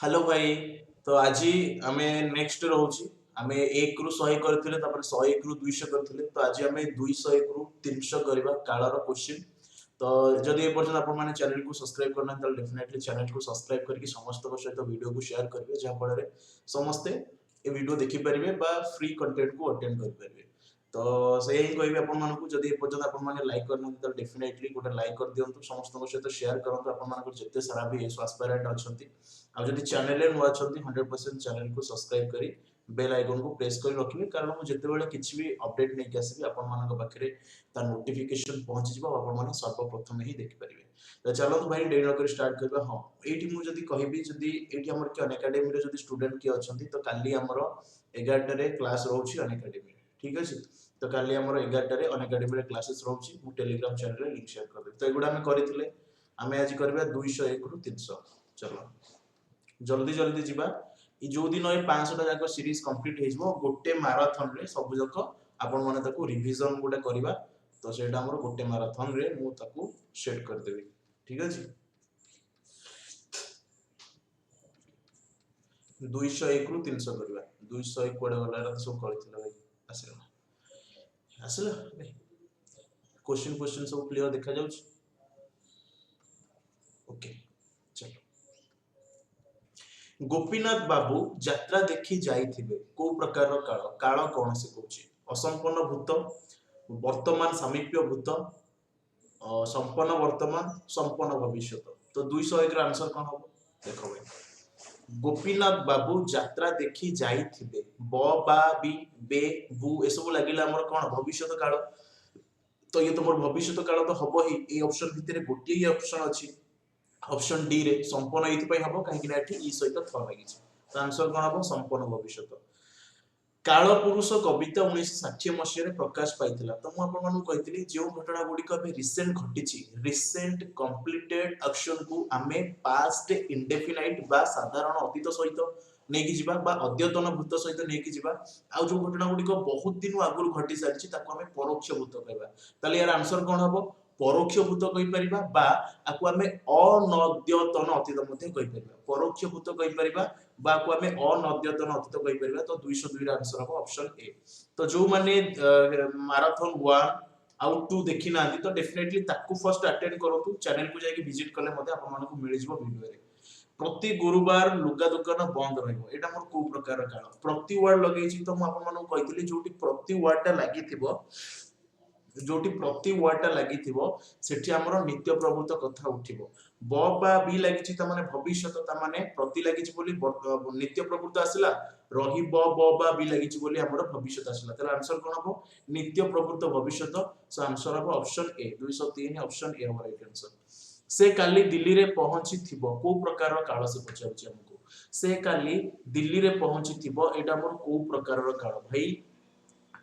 Hello भाई। तो आज आमे नेक्स्ट रोची आमे 1 रु 100 करथिले तापर 101 रु 200 करथिले तो आज आमे 201 रु 300 करबा कालर क्वेश्चन। तो जदि ए पर्यंत आपण माने चैनल को सब्सक्राइब करना त डेफिनेटली चैनल को सब्सक्राइब करके समस्त को सहित वीडियो को शेयर करिवे जहा फल रे समस्त ए वीडियो देखि परिवे बा फ्री कंटेंट को अटेंड कर परिवे। तो से ही कहबे आपण मानकु जदि ए पर्यंत आपण माने लाइक करना त डेफिनेटली गोटे लाइक कर दियंतु समस्त को सहित शेयर करंतु आपण मानकु जत्ते सारा भी एसो एस्पायरेंट अछंती आ जदि चैनल रे नुआ अछंती 100% चैनल को सब्सक्राइब करी बेल आइकन को प्रेस कर रखिबे कारण मु जत्ते बेले किछि भी अपडेट नै के आसीबी आपण मानक पाखरे ता नोटिफिकेशन पहुंच जिवो आपण माने सर्वप्रथम ही देखि परिबे। तो चलो भाई डेरी न कर स्टार्ट करबा। हां एठी मु जदि कहबी जदि एठी हमर के अन एकेडमी रे जदि स्टूडेंट के अछंती तो काली हमर 11 रे क्लास रहउची अन एकेडमी रे ठीक अछि। तो काली हमर 11 रे अन एकेडमी रे क्लासेस रहउची मु टेलीग्राम चैनल रे लिंक शेयर कर दे। तो एगुडा हम करिथिले हमें आज करबा 201 रु 300। चलो जल्दी जल्दी जीवा ई जो दिन ए 500 टा जाको सीरीज कंप्लीट हे जबो गोटे मैराथन रे सब जाको आपण माने ताको रिवीजन गोटे करबा। तो सेटा हमर गोटे मैराथन रे मु ताको सेट कर देबी ठीक अछि। 201 रु 300 करबा 201 कोडे वाला रा सब करिथिला भाई आसिला आसिला भाई क्वेश्चन क्वेश्चन सब क्लियर देखा जाउछ। ओके चलो गोपीनाथ बाबू यात्रा देखि जाइथिबे को प्रकार काल काल कोन से कहूची असंपन्न भूत वर्तमान सामीप्य भूत संपन्न वर्तमान संपन्न भविष्यत। तो 201 रा आंसर कोन हो देखो भाई गोपीनाथ बाबू यात्रा देखि जाइथिबे ब बा बी बे बु ए सब लागिला हमर कोन भविष्यत काल। तो ये तुमर भविष्यत काल तो हबो ही ए ऑप्शन भितरे गोटे ही ऑप्शन अछि ऑप्शन डी रे संपूर्ण एथि पई हबो काहे कि एठी ई सहित थ लागि छै। तो आंसर कोन हबो संपूर्ण भविष्यत। काल पुरुष कविता 1960 मसीह रे प्रकाश पाइथिला। तो मु आपन मानु कहितली जे घटना गुडी को अबे रिसेंट घटिछि रिसेंट कंप्लीटेड एक्शन को आमे पास्ट इंडेफिनाइट बा साधारण अतीत सहित नेकी जिबा बा अद्यतन भूत सहित नेकी जिबा आ जो घटना गुडी को बहुत दिन आगुर घटि सारिछि ताको आमे परोक्ष भूत कहबा। ताले यार आंसर कोन हबो परोक्ष भूत कहि परिबा बा आकु आमे अनद्यतन अतीत मध्ये कहि परिबा। परोक्ष भूत कहि परिबा बा को आमे अनद्यतन अतीत कहि परिबा। तो 202 रा आंसर हबो ऑप्शन ए। तो जो माने मैराथन 1 आउट 2 देखि ना तो डेफिनेटली ताकू फर्स्ट अटेंड करतु चैनल को जाके विजिट करले मध्ये आपन मानको मिलि जिवो वीडियो रे। प्रति गुरुवार लुगा दुकान बंद रहइबो एटा मोर को प्रकार काल प्रति वर्ड लगेछि। तो म आपन मानको कहितली जोटी प्रति वर्ड टा लागिथिबो जोटी प्रति वर्ड टा लागिथिबो सेठी हमरो नित्य प्रभुत कथा उठिबो ब बा बी लागिछि त माने भविष्यत त माने प्रति लागिछि बोली नित्य प्रभुत आसिला रही ब बा बी लागिछि बोली हमरो भविष्यत आसिला। त आंसर कोन हबो नित्य प्रभुत भविष्यत। सो आंसर हबो ऑप्शन ए 203 ऑप्शन ए हमर राइट आंसर। से काली दिल्ली रे पहुंची थिबो को प्रकार रो काल से पचाउछि हमको से काली दिल्ली रे पहुंची थिबो एटा मोर को प्रकार रो काल भाई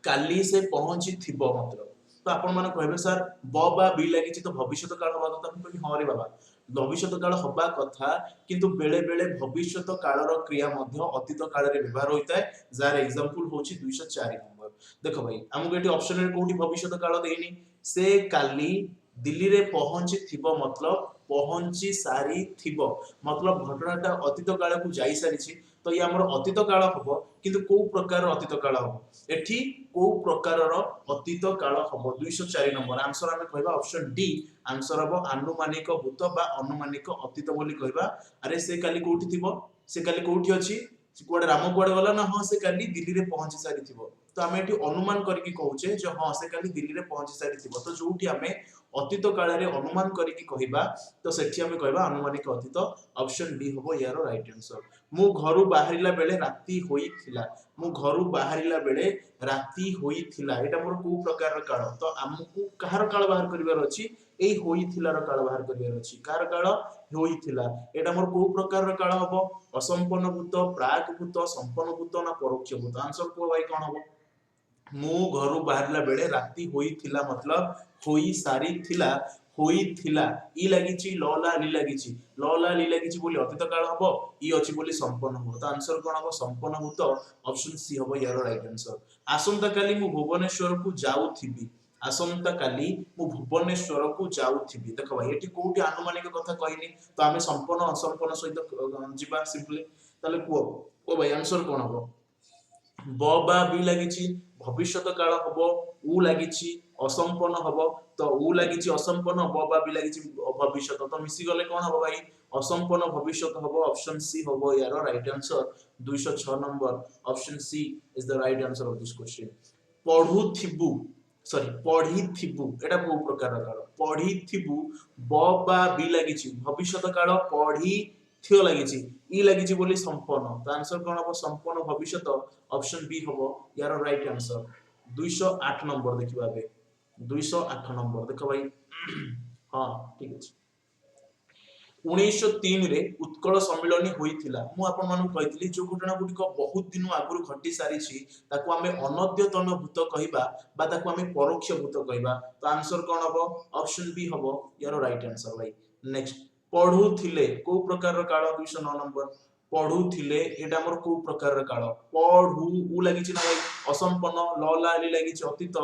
काली से पहुंची थिबो मतलब। तो आपण माने कहबे सर ब बा बी लागिछि तो भविष्यत काल हबा कथा हम कहबी हां रे बाबा भविष्यत काल हबा कथा किंतु बेले बेले भविष्यत काल रो क्रिया मध्य अतीत काल रे व्यवहार होइताय जार एग्जांपल होछि 204 नंबर। देखो भाई हमको एटी ऑप्शन रे कोठी भविष्यत काल देइनी से काली दिल्ली रे पहुंची थिबो मतलब पहुंची सारी थिबो मतलब घटनाटा अतीत काल को जाई सारिछि। तो ये हमर अतीत काल हबो किंतु को प्रकार अतीत काल हबो एठी को प्रकार अतीत काल हबो 204 नंबर। आंसर हमें कहबा ऑप्शन डी आंसर हबो आनुमानिक भूत बा अनुमानिक अतीत बोली कहबा। अरे से काली कोठी थिबो से काली कोठी अछि कोडे राम कोडे गला ना हां से काली दिल्ली रे पहुंची सारी थिबो। तो हमें एठी अनुमान करके कहूचे जे हां से काली दिल्ली रे पहुंची सारी थिबो। तो जोठी हमें अतीत काल रे अनुमान करके कहबा तो सेठी हमें कहबा अनुमानिक अतीत ऑप्शन डी हबो यार राइट आंसर। मु घरु बाहरिला बेले राती होइथिला मु घरु बाहरिला बेले राती होइथिला एटा मोर को प्रकार काल। तो हमकु कहार काल बाहर करिवार अछि एई होइथिला रो काल बाहर करिवार अछि कार काल होइथिला एटा मोर को प्रकार काल हबो असंपन्न भूत प्राक भूत संपन्न भूत ना परोक्ष भूत। आंसर को भाई कोन हबो मु घरु बाहरिला बेले राती होइथिला मतलब होई सारी थिला होइथिला ई लागिछि ल ला ली लागिछि ल ला ली लागिछि बोली अतीत काल हबो ई अछि बोली संपन्न भूत। आंसर कोन हबो संपन्न भूत ऑप्शन सी हबो यार राइट आंसर। आसंता काली मु भुवनेश्वर को जाउथिबी आसंता काली मु भुवनेश्वर को जाउथिबि देखो भाई एठी कोठी आनुमानिक कथा कहनी तो आमे संपूर्ण असंपूर्ण सहित जिबा सिंपली ताले को ओ भाई आंसर कोन हबो ब बा बी लागिछि भविष्यत काल हबो उ लागिछि असंपन्न हबो तो उ लागिछि असंपन्न ब बा बी लागिछि भविष्यत तो मिसी गले कोन हबो भाई असंपन्न भविष्यत हबो ऑप्शन सी हबो यार right answer 206 number option C is the right answer of this question पढुथिबु सॉरी पढिथिबु एटा को प्रकार काल पढिथिबु ब बा बी लागिछि भविष्यत काल पढि थियो लागिछि इ लागिछि बोली संपन्न तो आंसर कोन हबो संपन्न भविष्यत ऑप्शन बी हबो यार राइट आंसर 208 नंबर देखिबा बे 208 नंबर देखो भाई हां ठीक अछि 1903 रे उत्कल सम्मेलन होइथिला मु आपन मानु कहितली जो घटना गुडी बहुत दिन आगुरु घटी सारी छी ताको हमें अनद्यतन भूत कहिबा बा ताको हमें परोक्ष भूत कहिबा तो आंसर कोन हबो ऑप्शन बी हबो यार राइट आंसर भाई नेक्स्ट पढुथिले को प्रकार काल 209 नंबर पढुथिले एटा हमर को प्रकार काल पढु उ लागिछि ना भाई असंपन्न ल लाली लागिछि अतीत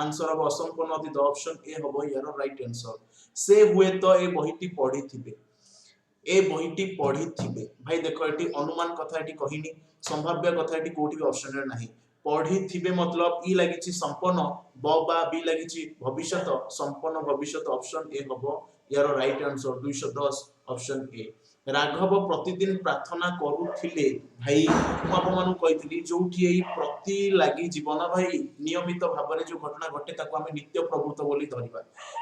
आंसर हबो असंपन्न अतीत ऑप्शन ए हबो यार राइट आंसर से हुए तो ए बहिटी पढिथिबे ए बहिटी पढिथिबे भाई देखो एटी अनुमान कथा एटी कहिनी संभाव्य कथा एटी कोठी भी ऑप्शन रे नाही पढिथिबे मतलब इ लागिछि संपन्न ब बा बी लागिछि भविष्यत संपन्न भविष्यत ऑप्शन ए हबो यार right answer 210 option A Raghav प्रतिदिन प्रार्थना करूथिले भाई मु आप मानु कहितली जोठी एई प्रति लागि जीवन भाई नियमित भाबरे जो घटना घटे ताको हमें नित्य प्रवृत्त बोली धरिबा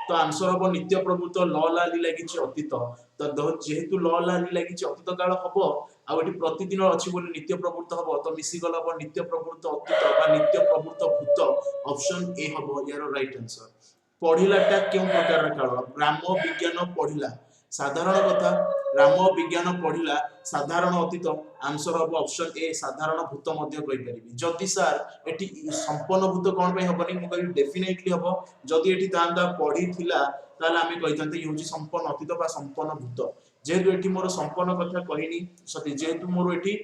तो आंसर हबो नित्य प्रवृत्त ल लाली लागिछि अतीत तो जेहेतु ल लाली लागिछि अतीत काल हबो आ एटी प्रतिदिन अछि बोली नित्य प्रवृत्त हबो तो मिसी गला हबो नित्य प्रवृत्त अतीत बा नित्य प्रवृत्त भूत ऑप्शन ए हबो यार राइट आंसर पढिलाटा केउ प्रकार काल राम विज्ञान पढिला साधारण कथा राम विज्ञान पढिला साधारण अतीत आंसर हबो ऑप्शन ए साधारण भूत मध्ये कहि परिबी जदि सर एटी संपन्न भूत कोन पे हबनी मु कहि डेफिनेटली हबो जदि एटी तांदा पढिथिला ताले आमे कहितंते यूजी संपन्न अतीत बा संपन्न भूत जेहेतु एटी मोर संपन्न कथा कहिनी सती जेहेतु मोर एटी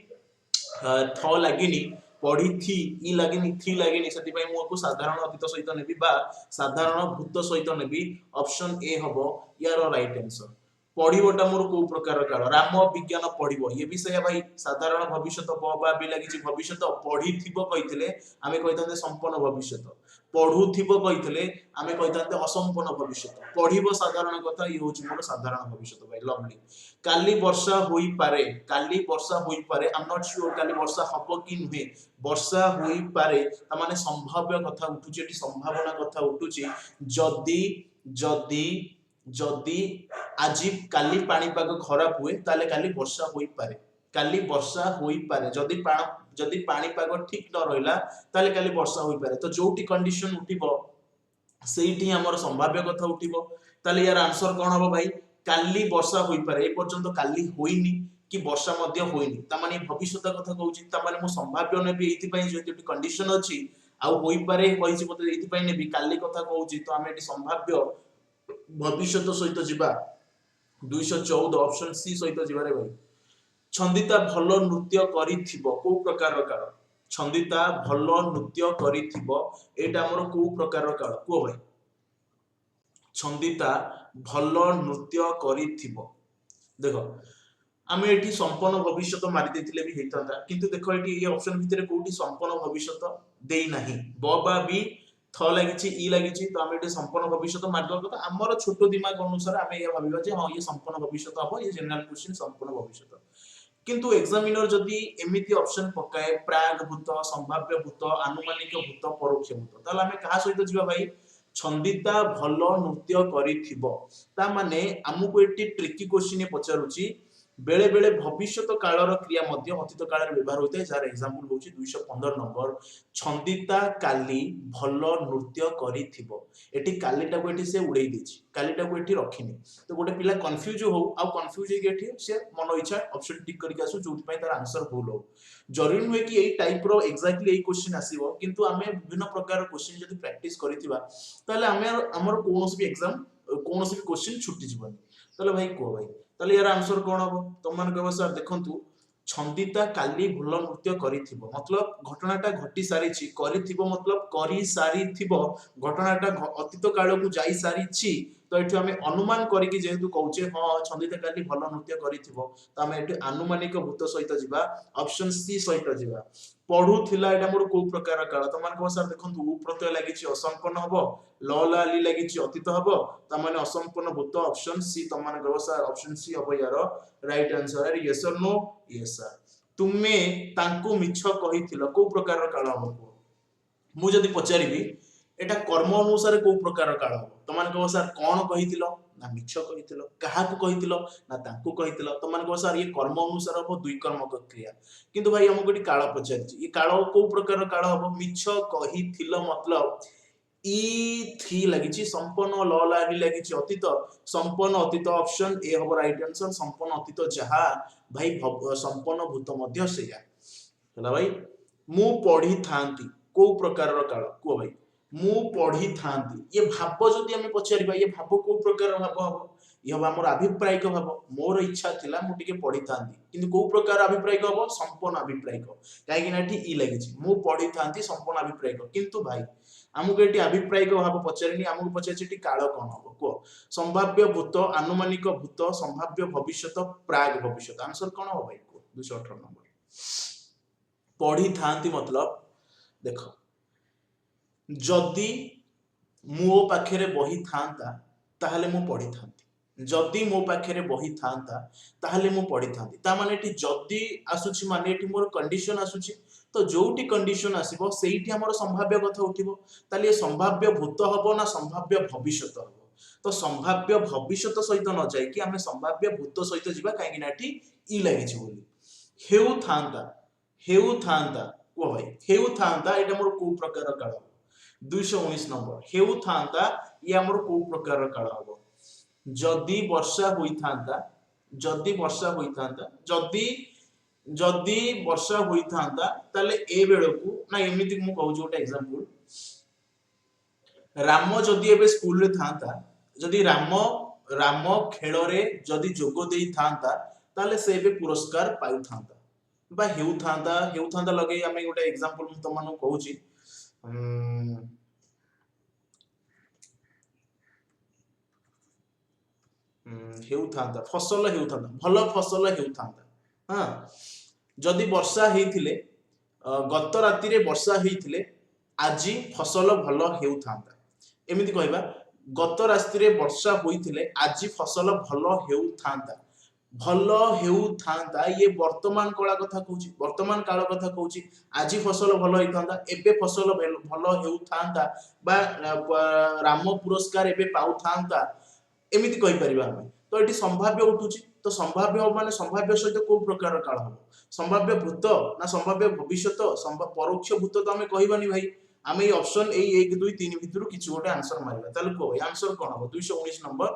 थ लागिनी पढ़ी थी इ लागेनी थी लागेनी सती पई मु को साधारण अतीत सहित नेबी बा साधारण भूत सहित नेबी ऑप्शन ए हबो यार राइट आंसर पढ़िबोटा मोर को प्रकार काल राम विज्ञान पढ़िबो ये विषय भाई साधारण भविष्यत ब बा बी लागिछि भविष्यत पढ़िथिबो कहितले आमे कहितंते संपन्न भविष्यत पढ़ुथिबो कहितले आमे कहितंते असंपन्न भविष्यत पढ़िबो साधारण कथा इ होछि मोर साधारण भविष्यत भाई लवली काली वर्षा होई पारे काली वर्षा होई पारे आई एम नॉट श्योर काली वर्षा हबो कि नुहे वर्षा होई पारे त माने संभाव्य कथा उठुछि एटी संभावना कथा उठुछि जदी जदी जदी আজি काली पाणीपाग खराब हुए ताले काली वर्षा होई पारे काली वर्षा होई पारे जदी पाणीपाग ठीक न रहिला ताले काली वर्षा होई पारे तो जोटी कंडीशन उठिबो सेठी हमर संभाव्य कथा उठिबो ताले यार आंसर कोन हबो भाई काली वर्षा होई पारे ए पर्यंत काली होईनी कि वर्षा मध्य होईनी ता माने भविष्यत कथा कहउची ता माने मो संभाव्य नेबी एथि पई जेति कंडीशन अछि आ होई पारे कहिछि मते एथि पई नेबी काली कथा कहउची तो हम एटी संभाव्य भविष्यत सहित जिबा 214 ऑप्शन सी सहित जिबारे भाई छंदिता भलो नृत्य करिथिबो को प्रकार काल छंदिता भलो नृत्य करिथिबो एटा हमर को प्रकार काल को भाई छंदिता भलो नृत्य करिथिबो देखो आमे एठी संपूर्ण भविष्यत मारि देथिले भी हेतंता किंतु देखो एठी ए ऑप्शन भितरे कोठी संपूर्ण भविष्यत देई नाही ब बा बी थ लागिछि इ लागिछि तो आमे एठी संपूर्ण भविष्यत मार्ग कथा हमर छोट दिमाग अनुसार आमे या भाबिबा जे हां ये संपूर्ण भविष्यत हबो ये जनरल क्वेश्चन संपूर्ण भविष्यत किंतु एग्जामिनर जदी एमिति ऑप्शन पकाए प्राग भूत संभाव्य भूत आनुमानिक भूत परोक्ष भूत ताला आमे कहा सहित जिबा भाई छंदिता भलो नृत्य करिथिबो ता माने हमकु एठी ट्रिकी क्वेश्चन पचारुची बेले बेले भविष्यत कालर क्रिया मध्य अतीत काल रे व्यवहार होइते जार एग्जांपल होची 215 नंबर छंदिता काली भलो नृत्य करिथिबो एठी कालीटा को एठी से उड़ेई देछि कालीटा को एठी रखिनी तो गोटे पिला कंफ्यूज हो आ कंफ्यूज हे एठी से मन इच्छा ऑप्शन टिक करके आसु जोथि पई तार आंसर भूल हो जरूरी हुए कि एई टाइप रो एग्जैक्टली एई क्वेश्चन आसीबो किंतु आमे विभिन्न प्रकार क्वेश्चन जदी प्रैक्टिस करिथिबा ताले आमे हमर कोनोस भी एग्जाम कोनोस भी क्वेश्चन छुट्टी जीवनी ताले भाई को भाई ताले यार आंसर कोन हो तुम मन कहबो सर देखंतु छंदिता काली भूल नृत्य करिथिबो मतलब घटनाटा घटी सारिछि करिथिबो मतलब करि सारिथिबो घटनाटा अतीत काल को जाई सारिछि तो एठु हमें अनुमान करिकि जेहेतु कहूचे हां छंदिता काली भल नृत्य करिथिबो तो हमें एठु आनुमानिक भूत सहित जिबा ऑप्शन सी सहित जिबा पढुथिला एटा मोर को प्रकार काल त मान को सर देखंतु उ प्रत्यय लागिछि असंपन्न हबो ल ला ली लागिछि अतीत हबो त माने असंपन्न भूत ऑप्शन सी त मान को सर ऑप्शन सी हबो यार राइट आंसर है यस और नो यस सर तुमे तांको मिछ कहिथिलो को प्रकार काल हबो मु जदि पचारिबी एटा कर्म अनुसार को प्रकार काल हबो त मान को सर कोन कहिथिलो ना मिछ कहिथिलो काहा को कहिथिलो ना तांको कहिथिलो त मान को सर ये कर्म अनुसार हबो दुई कर्मक क्रिया किंतु भाई हमको एटी काल पचारिछि ये काल को प्रकार काल हबो मिछ कहिथिलो मतलब इ थी लागिछि संपन्न ल लागी लागिछि अतीत संपन्न अतीत ऑप्शन ए हबो राइट आंसर संपन्न अतीत जहा भाई संपन्न भूत मध्य सेया हला भाई मु पढ़ी थांती को प्रकार काल को भाई मु पढ़ी थांती ये भाव जदि हम पचारिबा ये भाव को प्रकार भाव हबो ये हबो हमर अभिप्रायिक भाव मोर इच्छा थिला मु टिके पढ़ी थांती किंतु को प्रकार अभिप्रायिक हबो संपन्न अभिप्रायिक काहे कि नाठी इ लागिछि मु पढ़ी थांती संपन्न अभिप्रायिक किंतु भाई हमको एटी अभिप्रायिक भाव पचारिनी हमको पचारिछि एटी काल कोन हबो को संभाव्य भूत अनुमानिक भूत संभाव्य भविष्यत प्राग भविष्यत आंसर कोन हो भाई को 218 नंबर पढ़ी थांती मतलब देखो जदि मो पाखरे बही थांता ताहले मु पढ़ी थांती जदि मो पाखरे बही थांता ताहले मु पढ़ी थांती ता माने एटी जदि आसुछि माने एटी मोर कंडीशन आसुछि तो जोटी कंडीशन आसीबो सेठी हमर संभाव्य कथा उठिबो ताले संभाव्य भूत हबो ना संभाव्य भविष्यत हबो तो संभाव्य भविष्यत सहित न जाय कि हमें संभाव्य भूत सहित जिबा काहे कि नाठी इ लागि छि बोली हेउ थांता को भाई हेउ थांता एटा मोर को प्रकार काल 219 नंबर हेउ थांता ये हमर को प्रकार काल हबो जदि वर्षा होई थांता जदि वर्षा होई थांता जदि वर्षा होई थांता ताले ए बेळकू ना एमिति मु कहू जोटा एग्जांपल राम जदि एबे स्कूल रे थांता जदि राम खेल रे जदि जोगो देई थांता ताले से एबे पुरस्कार पाउ थांता बा हेउ थांता लगे हमें गोटे एग्जांपल मु तमन कहूची हेउ थांता फसल हेउ थांता भलो फसल हेउ थांता हां जदि वर्षा हेइथिले गत राति रे वर्षा हेइथिले आजी फसल भलो हेउ थांता एमिति कहबा गत राति रे वर्षा होइथिले आजी फसल भलो हेउ थांता ये वर्तमान काल कथा कहूची वर्तमान काल कथा कहूची आजी फसल भलो हेइ थांता एबे फसल भलो हेउ थांता बा राम पुरस्कार एबे पाउ थांता एमिति कहि परिबा हम तो एटी संभाव्य उठुची तो संभाव्य माने संभाव्य सहित को प्रकार काल हो संभाव्य भूत ना संभाव्य भविष्यत परोक्ष भूत तो हमें कहबानी भाई आम ये ऑप्शन ए 1 2 3 भितर किछि गोटे आंसर मारिबा ताले को आंसर कोन हो 219 नंबर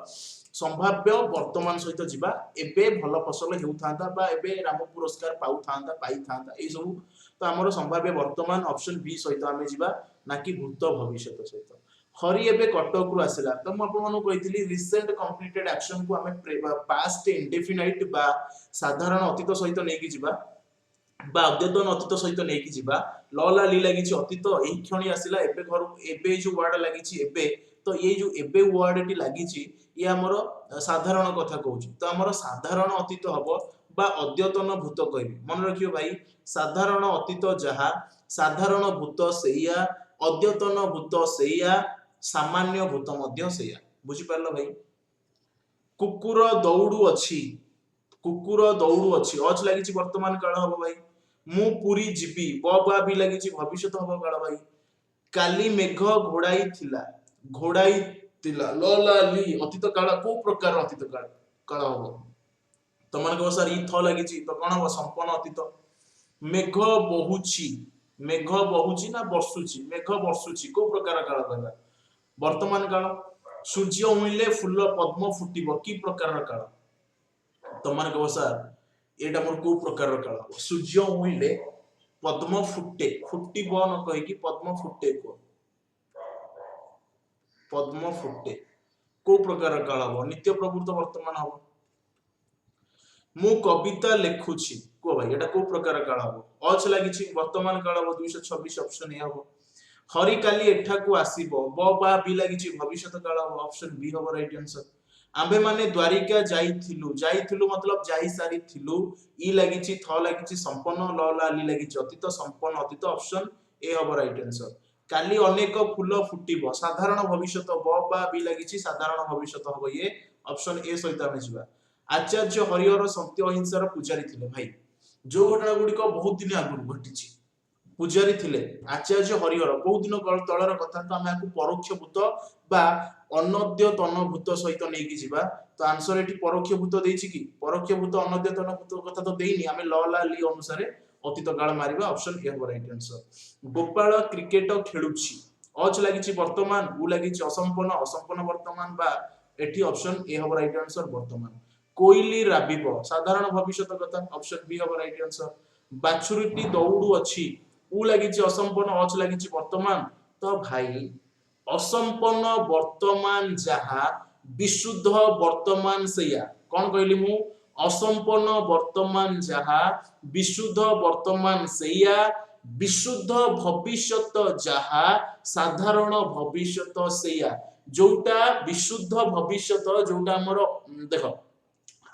संभाव्य वर्तमान सहित जिबा एबे भलो फसल हेउ थांता बा एबे राम पुरस्कार पाउ थांता पाई थांता ए सब तो हमर संभाव्य वर्तमान ऑप्शन बी सहित हमें जिबा ना कि भूत भविष्यत सहित हरि एबे कटक रु आसिला तो म आपन मानु कहितली रिसेंट कंप्लीटेड एक्शन को हमें पास्ट इंडेफिनाइट बा साधारण अतीत सहित नै कि जिबा बा अद्यतन अतीत सहित नै कि जिबा लला ली लागि छि अतीत एही क्षणी आसिला एबे घर एबे जो वर्ड लागि छि एबे तो ये जो एबे वर्ड टी लागि छि ये हमर साधारण कथा कहूछि तो हमर साधारण अतीत हबो बा अद्यतन भूत कहबी मन रखियो भाई साधारण अतीत जहा साधारण भूत सेया अद्यतन भूत सेया सामान्य भूत मध्य सेया बुझी पारलो भाई कुकुर दौड़ू अछि अच लागि छि वर्तमान काल हबो भाई मु पुरी जीबी बा भी लागि छि भविष्यत हबो काल भाई काली मेघ घोड़ाई तिला लला ली अतीत काल को प्रकार अतीत काल हबो तमन को सर ई थ लागि छि तो कोन हबो संपन्न अतीत मेघ बहुची ना बर्षुची मेघ बर्षुची को प्रकार काल कहला वर्तमान काल सूर्य उइले फूल पद्म फुटिबो की प्रकार काल तमन को सर एटा मोर को प्रकार काल सूर्य उइले पद्म फुटिबो न कहि कि पद्म फुटे को प्रकार काल हबो नित्य प्रवृत्त वर्तमान हबो मु कविता लेखुची को भाई एटा को प्रकार काल हबो अच लागिछि वर्तमान काल हबो 226 ऑप्शन ए हबो हरि काली एठा को आसीबो ब बा बी लागिछि भविष्यत काल हबो ऑप्शन बी हबो राइट आंसर आंबे माने द्वारिका जाइथिलु जाइथिलु मतलब जाई सारी थिलु ई लागिछि थ लागिछि संपन्न ल लाली लागिछि अतीत संपन्न अतीत ऑप्शन ए हबो राइट आंसर काली अनेक फूल फुटिबो साधारण भविष्यत ब बा बी लागिछि साधारण भविष्यत हबो ये ऑप्शन ए सहित आमे जिबा आचार्य हरिहर सत्य अहिंसार पुजारी थिले भाई जो घटना गुडी को बहुत दिन आगु घटिछि पूजारी थिले आचार्य हरिहर बहुत दिन तलर कथा तो आमे आकु परोक्ष भूत बा अनद्य तन भूत सहित नै कि जिबा तो आंसर एठी परोक्ष भूत देछि कि परोक्ष भूत अनद्य तन भूत कथा तो देइनी आमे ल ला ली अनुसार अतीत काल मारिबा ऑप्शन ए हो राइट आंसर गोपाल क्रिकेट खेलुछि अच लागिछि वर्तमान उ लागिछि असंपन्न असंपन्न वर्तमान बा एठी ऑप्शन ए हो राइट आंसर वर्तमान कोइली राबिबो साधारण भविष्यत कथा ऑप्शन बी हो राइट आंसर बाछुरीटी दौड़ू अछि उ लागिछि असंपन्न अच लागिछि वर्तमान तो भाई असंपन्न वर्तमान जहा विशुद्ध वर्तमान सैया कौन कहली मु असंपन्न वर्तमान जहा विशुद्ध वर्तमान सैया विशुद्ध भविष्यत जहा साधारण भविष्यत सैया जोटा विशुद्ध भविष्यत जोटा हमर देखो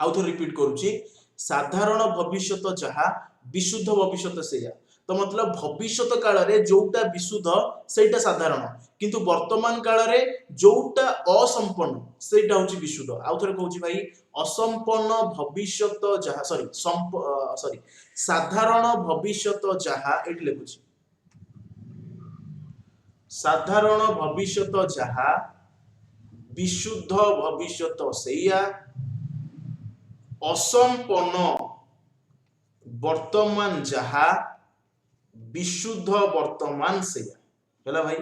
आउ थोर रिपीट करूची साधारण भविष्यत जहा विशुद्ध भविष्यत सैया तो मतलब भविष्यत काल रे जोटा विशुद्ध सेटा साधारण किंतु वर्तमान काल रे जोटा असंपन्न सेटा होची विशुद्ध आउ थरे कहूची भाई असंपन्न भविष्यत जहा सॉरी साधारण भविष्यत जहा एट लेखुची साधारण भविष्यत जहा विशुद्ध भविष्यत सैया असंपन्न वर्तमान जहा विशुद्ध वर्तमान सैया हैला भाई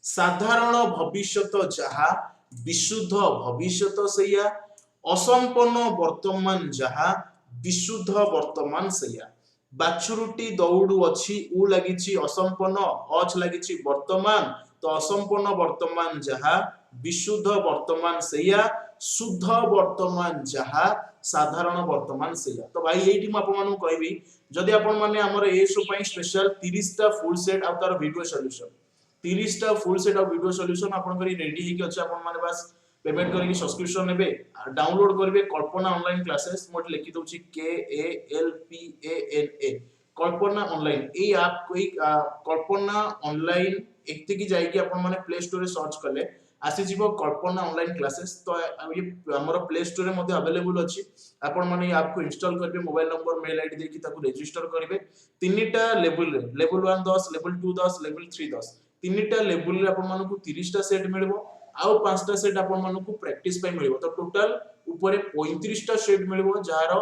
साधारण भविष्यत जहा विशुद्ध भविष्यत सैया असंपन्न वर्तमान जहा विशुद्ध वर्तमान सैया बाछुरुटी दौड़ू अछि उ लागिछि असंपन्न अच लागिछि वर्तमान तो असंपन्न वर्तमान जहा विशुद्ध वर्तमान सैया शुद्ध वर्तमान जहा साधारण वर्तमान सैया तो भाई एठी म आपन मानु कहबी जदि आपन माने हमर एसो पई स्पेशल 30 टा फुल सेट आ तार वीडियो सॉल्यूशन 30 टा फुल सेट आ वीडियो सॉल्यूशन आपन करी रेडी हे कि अछि आपन माने बस पेमेंट करी सब्सक्रिप्शन नेबे डाउनलोड करबे कल्पना ऑनलाइन क्लासेस मोट लिखि दोछि KALPANA कल्पना ऑनलाइन ए ऐप कोई कल्पना ऑनलाइन एकति की जाई कि आपन माने प्ले स्टोर रे सर्च करले आसी जीवो कल्पना ऑनलाइन क्लासेस तो ये हमर प्ले स्टोर रे मध्ये अवेलेबल अछि आपण माने ऐप को इंस्टॉल करबे मोबाइल नंबर मेल आईडी देकी ताको रजिस्टर करबे तीनटा लेवल रे लेवल 1 10 लेवल 2 10 लेवल 3 10 तीनटा लेवल रे आपण मानको 30 टा सेट मिलबो आउ 5 टा सेट आपण मानको प्रैक्टिस पय मिलबो तो टोटल ऊपर 35 टा सेट मिलबो जार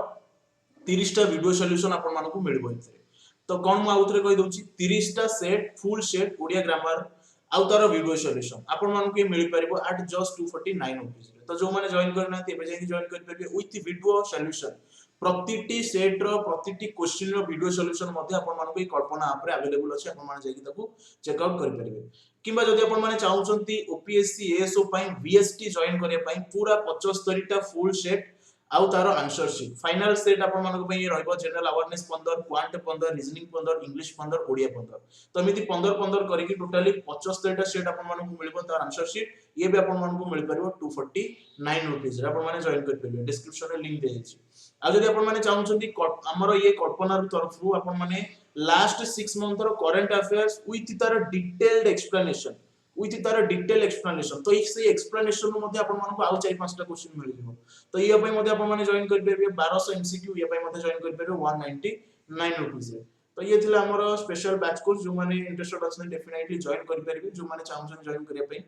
30 टा वीडियो सॉल्यूशन आपण मानको मिलबो इथे तो कोन म आउथरे कहि दोछि 30 टा set full set Odia grammar आउ तार वीडियो सॉल्यूशन आपण मानको ये मिल परिबो एट जस्ट 249 रुपीस तो जो माने जॉइन करना एबे जाई जॉइन कर परिबे विथ वीडियो सॉल्यूशन प्रतिटी सेट रो प्रतिटी क्वेश्चन रो वीडियो सॉल्यूशन मध्ये आपण मानको ये कल्पना ऐप रे अवेलेबल अछि आपण माने जाई कि ताको चेक आउट कर परिबे किबा जदि आपण माने चाहउचंती ओपीएससी एएसओ पई वीएसटी जॉइन करे पई पूरा 75 टा फुल सेट आउ तार आंसर शीट फाइनल सेट आपण मानको पई रहबो general awareness 15 quant 15 reasoning 15 English 15 Odia 15 तो एमिति 15 15 करिकि टोटली 75 टा सेट आपण मानको मिलबो तार आंसर शीट ये भी आपण मानको मिल परिबो 249 रुपीस रे आपण माने जॉइन कर परिबे डिस्क्रिप्शन रे लिंक दे छि आ जदि आपण माने चाहउचंती हमर ये कल्पना रो तरफ रु आपण माने लास्ट 6 मंथ रो करंट अफेयर्स विथ तार डिटेल्ड एक्सप्लेनेशन विथ तार डिटेल एक्सप्लेनेशन तो इस एक्सप्लेनेशन मध्ये आपण मानको आउ 4 5 टा क्वेश्चन मिल जिवो तो ये पय मध्ये आपण माने जॉइन कर परबे 1200 एमसीक्यू ये पय मध्ये जॉइन कर परबे 199 रुपीस रे तो ये थिला हमर स्पेशल बैच कोर्स जो माने इंटरेस्टेड अछन डेफिनेटली जॉइन कर परबे जो माने चाहउछन जॉइन करिया पय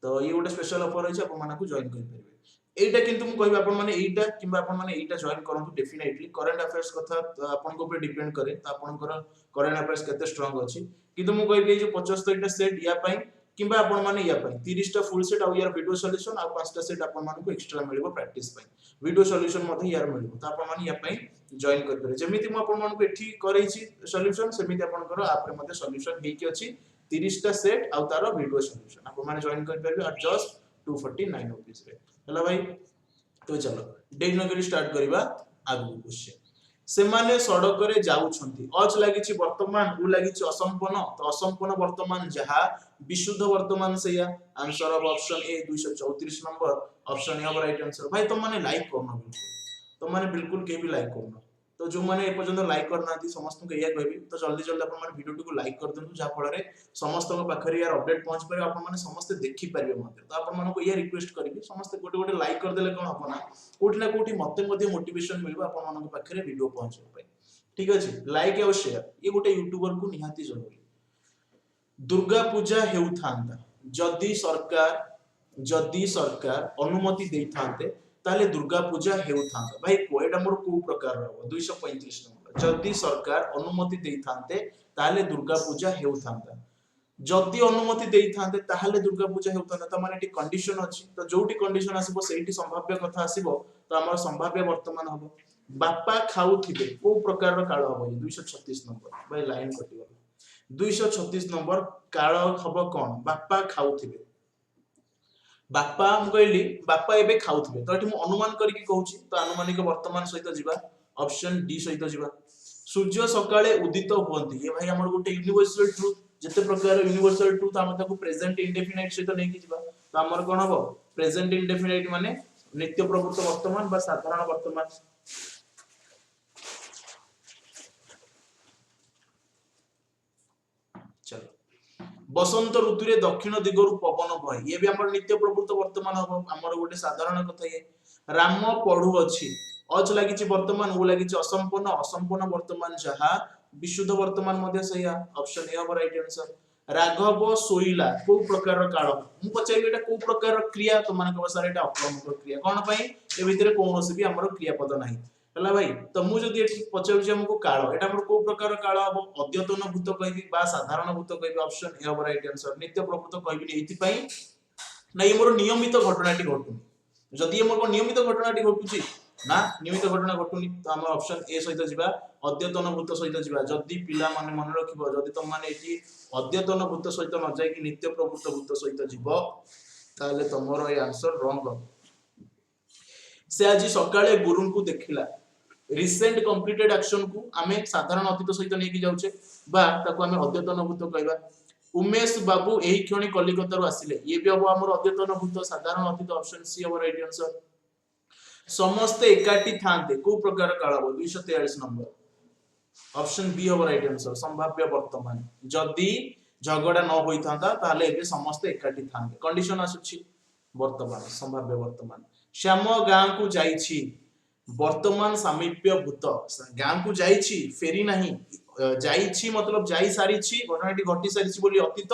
तो ये गोटे स्पेशल ऑफर अछि आपण मानको जॉइन कर परबे एटा किंतु मु कहबे आपण माने एटा किबा आपण माने एटा जॉइन करंतु डेफिनेटली करंट अफेयर्स कथा आपण को पे डिपेंड करे त आपण करंट अफेयर्स केते स्ट्रांग अछि किंतु मु कहबे जो 75 टा सेट या पय किबा आपण माने या पय 30 टा फुल सेट आ यार वीडियो सॉल्यूशन आ 5 टा सेट आपण मानको एक्स्ट्रा मिलबो प्रैक्टिस पय वीडियो सॉल्यूशन मध्ये यार मिलबो त आपण माने या पय जॉइन कर करे जेमिति मु आपण मानको एठी करै छी सॉल्यूशन सेमिति आपण करो आप रे मध्ये सॉल्यूशन हेइ कि अछि 30 टा सेट आ तार वीडियो सॉल्यूशन आपण माने जॉइन कर परबे एट जस्ट 249 रुपीस रे हला भाई तो चलो डेट नगरी स्टार्ट करबा आगु क्वेश्चन सेमाने सड़क रे जाउछंती अच लागिछि वर्तमान उ लागिछि असंपन्न तो असंपन्न वर्तमान जहा विशुद्ध वर्तमान सेया answer of option A 234 number option A right answer. भाई तुम माने लाइक करना बिल्कुल तुम माने बिल्कुल के भी लाइक करना तो जो माने ए पर्यंत लाइक करना समस्त को एया कहबी तो जल्दी जल्दी अपन माने वीडियो को लाइक कर देनु जा फल रे समस्त को पाखरे यार अपडेट पहुंच पारे अपन माने समस्त देखि पारिबे मते तो अपन माने को ये रिक्वेस्ट करबी समस्त गोटे गोटे लाइक कर देले कोन अपन कोठी ना कोठी मते मध्ये मोटिवेशन मिलबा अपन माने पाखरे वीडियो पहुंच पाए ठीक अछि लाइक और शेयर ये गोटे यूट्यूबर को निहाती जरूरी। दुर्गा पूजा हेउथांता जदि सरकार अनुमति देइथांते ताले दुर्गा पूजा हेउथांता भाई कोएटा मोर को प्रकार रहबो 235 नंबर जदि सरकार अनुमति देइथांते ताले दुर्गा पूजा हेउथांता जदि अनुमति देइथांते ताले दुर्गा पूजा हेउथांता त माने टी कंडीशन अछि तो जोटी कंडीशन आसीबो सेठी संभाव्य कथा आसीबो तो हमर संभाव्य वर्तमान हबो बापा खाउथिबे को प्रकार रो काल हबो 236 नंबर भाई लाइन कटि गला 236 नंबर काल हबो कोन बापा खाउथिबे बापा हम कहली बापा एबे खाउथिबे तो एठी मु अनुमान करिकि कहूची तो अनुमानिक वर्तमान सहित जिबा ऑप्शन डी सहित जिबा सूर्य सकाळे उदित होवंती ये भाई हमर गोटे यूनिवर्सल ट्रुथ जते प्रकार यूनिवर्सल ट्रुथ हम ताको प्रेजेंट इंडेफिनाइट सहित नै कि जिबा तो हमर कोन हबो प्रेजेंट इंडेफिनाइट माने नित्य प्रवृत्त वर्तमान बा साधारण वर्तमान। चलो बसंत ऋतु रे दक्षिण दिगरु पवन बहे ये भी हमर नित्य प्रवृत्त वर्तमान हबो हमर गोटे साधारण कथा ये राम पढु अछि अच लागिछि वर्तमान उ लागिछि असंपूर्ण वर्तमान जहा विशुद्ध वर्तमान मध्ये सही ऑप्शन ए हबो राइट आंसर। राघव सोइला को प्रकार काल मु पचाइ एटा को प्रकार क्रिया तो माने कबा सारे एटा अप्रमुख क्रिया कोन पई ए भितरे कोनोसी भी हमर क्रियापद नाही हला भाई तो मु जदी एठी पचाइ हमको काल एटा हमर को प्रकार काल हबो अद्यतन भूत कहबी बा साधारण भूत कहबी ऑप्शन ए हबो राइट आंसर। नित्य प्रवृत्त कहबी एथि पई नै मोर नियमित घटनाटी घटु जदी मोर को नियमित घटनाटी घटुची ना नियमित घटना घटुनी तो हम ऑप्शन ए सहित जिबा अद्यतन भूत सहित जिबा जदी पिला माने मन रखिबो जदी तुम माने एठी अद्यतन भूत सहित न जाय कि नित्य प्रवृत्त भूत सहित जिबो ताले तमरो ए आंसर रॉन्ग हो। से आज सकाळे गुरु को देखिला रिसेंट कंप्लीटेड एक्शन को आमे साधारण अतीत सहित नै कि जाउछे बा ताको आमे अद्यतन भूत कहबा। उमेश बाबू एही क्षणी कलिकता रो आसिले ये भी अब हमर अद्यतन भूत साधारण अतीत ऑप्शन सी हबो राइट आंसर। समस्त एकाठी थांते को प्रकार काल हबो 243 नंबर ऑप्शन बी हबो राइट आंसर संभाव्य वर्तमान जदी झगड़ा न होई थांता ताले एबे समस्त एकाठी थांते कंडीशन आसुची वर्तमान संभाव्य वर्तमान। श्याम गां को जाईछि वर्तमान सामीप्य भूत गां को जाईछि फेरी नाही जाईछि मतलब जाई सारीछि घटनाटी घटी सारीछि बोली अतीत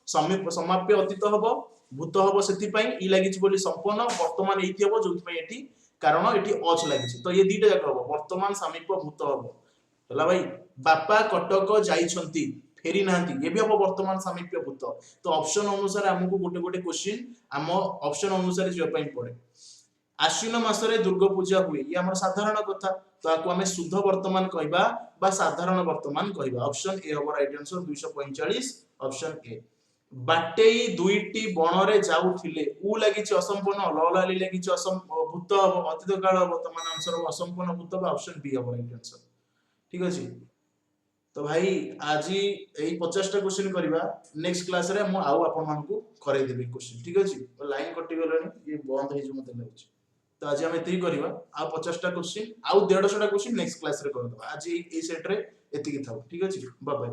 समाप्य अतीत हबो भूत हबो सेति पई ई लागिछि बोली संपूर्ण वर्तमान एति हबो जोथि पई एति कारण एटी अच लागिछि तो ये दीटा जाक हबो वर्तमान सामीप्य भूत हबो हला भाई बापा कटक जाईछंती फेरी नांती ये भी हबो वर्तमान सामीप्य भूत तो ऑप्शन अनुसार हमकु गोटे गोटे क्वेश्चन हम ऑप्शन अनुसार जे पई पड़े। आश्विन मासरे दुर्गा पूजा हुए ये हमर साधारण कथा तो आको हमें शुद्ध वर्तमान कहबा बा साधारण वर्तमान कहबा ऑप्शन ए हबो राइट आंसर 245 ऑप्शन ए। बाटेई दुईटी बनरे जाउथिले उ लागिछि असंपूर्ण ललाली लागिछि भूत अतीत काल हबो त मान आंसर हबो असंपूर्ण भूत बा ऑप्शन बी हबो राइट आंसर ठीक अछि। तो भाई आज एही 50 टा क्वेश्चन करबा नेक्स्ट क्लास रे मु आउ आपन मान को करे देबी क्वेश्चन ठीक अछि। तो लाइन कटि गलनी ये बंद हे जो मते लागछि तो आज हम एती करबा आ 50 टा क्वेश्चन आउ 150 टा क्वेश्चन नेक्स्ट क्लास रे करबा आज ए सेट रे एती की थाउ ठीक अछि बाय बाय।